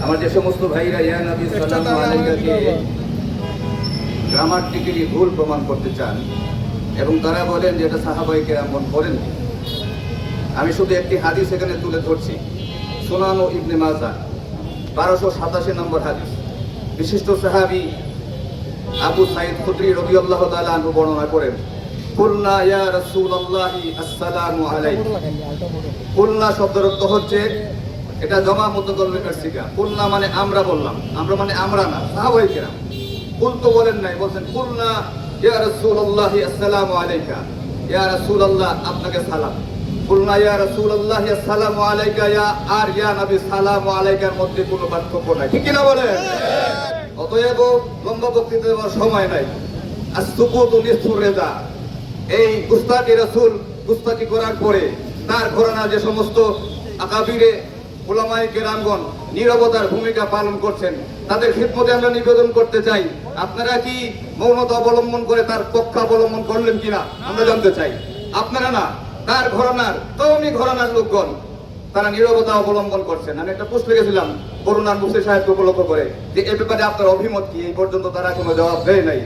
আমার যে সমস্ত ভাইরা ইয়া নবী সাল্লাল্লাহু আলাইহি গ্রামাটিক্যালি ভুল প্রমাণ করতে চান এবং তারা বলেন যে এটা সাহাবায়ে কেরাম করেননি, আমি শুধু একটি হাদিস এখানে তুলে ধরছি। সুনান ও ইবনে মাজাহ 1287 নম্বর হাদিস। বিশিষ্ট সাহাবী আবু সাঈদ খুদরি রাদিয়াল্লাহু তাআলা আনহু বর্ণনা করেন, কুলনা ইয়া রাসূলুল্লাহি আসসালামু আলাইকুম। কুলনা শব্দের অর্থ হচ্ছে, এটা জমা মুতাকাল্লিমের সিগা। কুলনা মানে আমরা বললাম, আমরা মানে আমরা না, সাহাবায়ে কেরাম। কুল তো বলেন নাই, বলছেন কুলনা ইয়া রাসূলুল্লাহি আসসালামু আলাইকা, ইয়া রাসূলুল্লাহ আপনাকে সালাম। কুলনা ইয়া রাসূলুল্লাহি আসসালামু আলাইকা আর ইয়া নবী সালামু আলাইকার মধ্যে কোনো পার্থক্য নাই, ঠিক কি না বলেন? অতএব লম্বা বক্তৃতা দেওয়ার সময় নাই। আসসুকুতু নিসফুর রিদা। এই গুস্তাকি রাসূল গুস্তাকি করার পরে তার ঘরানা যে সমস্ত আকাবিরে উলামায়ে কেরামগণ নীরবতার ভূমিকা পালন করছেন, তাদের খিদমতে আমরা নিবেদন করতে চাই, আপনারা কি মৌনতা অবলম্বন করে তার পক্ষ অবলম্বন করলেন কিনা আমরা জানতে চাই। আপনারা না, তার ঘরানার কওমি ঘরানার লোকগণ তারা নীরবতা অবলম্বন করছেন। আমি একটা প্রশ্ন লিখেছিলাম করুণার মুফতি সাহেবকে উপলক্ষ করে যে এ ব্যাপারে আপনার অভিমত কি, এই পর্যন্ত তারা কোনো জবাব দেয় নাই।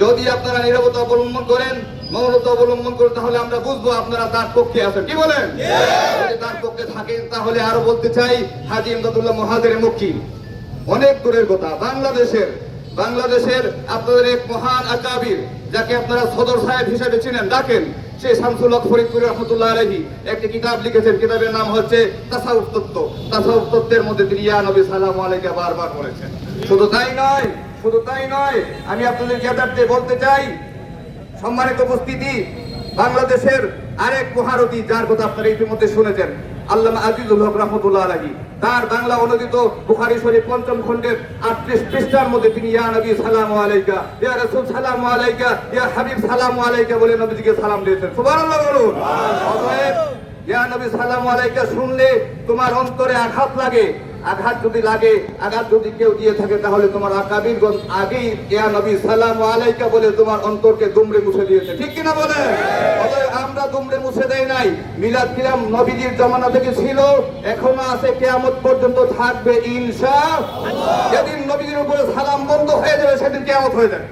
যদি আপনারা নীরবতা অবলম্বন করেন, মৌনতা অবলম্বন করেন, তাহলে আমরা বুঝবো আপনারা তার পক্ষে আছেন, কি বলেন? যদি তার পক্ষে থাকেন তাহলে আরো বলতে চাই, হাজী ইমদাদুল্লাহ মুহাজির মক্কি অনেক দূরের কথা, বাংলাদেশের আপনাদের এক মহান আকাবির, যাকে আপনারা সদর সাহেব হিসেবে চিনেন, ডাকেন, সেই শামসুল হক ফরিদপুরি রাহমাতুল্লাহ আলাইহি একটি কিতাব লিখেছেন। কিতাবের নাম হচ্ছে তাসাউফ তত্ত্ব। তাসাউফ তত্ত্বের মধ্যে তিনি ইয়া নবী সাল্লাল্লাহু আলাইহি বারবার বলেছেন। শুধু তাই নয়, আমি আপনাদের জ্ঞাতার্থে বলতে চাই, সম্মানিত উপস্থিতি, বাংলাদেশের আরেক মহারথী যার কথা আপনারা ইতিমধ্যে শুনেছেন, আল্লামা আজিজুল হক রাহমাতুল্লাহ আলাইহি, তার বাংলা অনুদিত বুখারী শরীফ ৫ম খণ্ডের ৩৮ পৃষ্ঠার মধ্যে তিনি ইয়া নবী সালামু আলাইকা, ইয়া রাসূল সালামু আলাইকা, ইয়া হাবিব সালামু আলাইকা বলে নবীজিকে সালাম দিয়েছেন। সুবহানাল্লাহ বলুন। অতএব ইয়া নবী সালামু আলাইকা শুনলে তোমার অন্তরে আঘাত লাগে, আঘাত যদি কেউ দিয়ে থাকে তাহলে তোমার আকাবিরগণ আগেই ইয়া নবী সালামু আলাইকা বলে তোমার অন্তরকে দুমড়ে মুছে দিয়েছে, ঠিক কিনা বলেন? অতএব আমরা দুমড়ে মুছে দেই নাই। মিলাদ কিরাম নবীজির জমানা থেকে ছিল, এখনো আছে, কিয়ামত পর্যন্ত থাকবে ইনশাআল্লাহ। যেদিন নবীজির উপরে সালাম বন্ধ হয়ে যাবে সেদিন কিয়ামত হয়ে যাবে।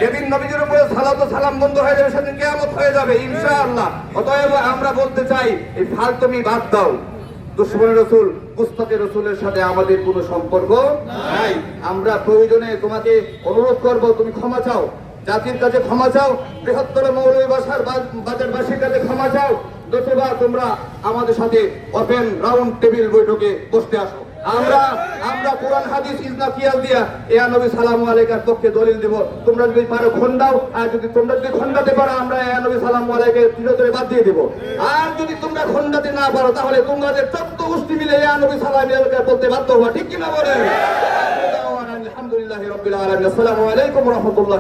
যেদিন নবীজির উপরে সালাম বন্ধ হয়ে যাবে সেদিন কিয়ামত হয়ে যাবে ইনশাআল্লাহ। অতএব আমরা বলতে চাই, এই ফালতুমি বাদ দাও। দুশমনের রাসূল, গুস্তাখে রাসূলের সাথে আমাদের কোনো সম্পর্ক নাই। আমরা প্রয়োজনে তোমাকে অনুরোধ করব, তুমি ক্ষমা চাও, জাতির কাছে ক্ষমা চাও, বৃহত্তর মৌলভী বাজারবাসীর কাছে ক্ষমা চাও, নতুবা তোমরা আমাদের সাথে ওপেন রাউন্ড টেবিল বৈঠকে বসতে আসো। আমরা কোরআন হাদিস ইজনা কিয়াস দিয়া ইয়া নবী সালামু আলাইকার পক্ষে দলিল দেব। তোমরা যদি পারো খন্ডাও, আর তোমরা যদি খন্ডাতে পারো আমরা ইয়া নবী সালামু আলাইকে চিরতরে বাদ দিয়ে দেব। আর যদি তোমরা খন্ডাতে না পারো তাহলে তোমাদের 14 গোষ্ঠী মিলে ইয়া নবী সালামু আলাইকে বলতে বাধ্য হবা, ঠিক কিনা বলেন? আলহামদুলিল্লাহি রাব্বিল আলামিন। আসসালামু আলাইকুম ওয়া রাহমাতুল্লাহ।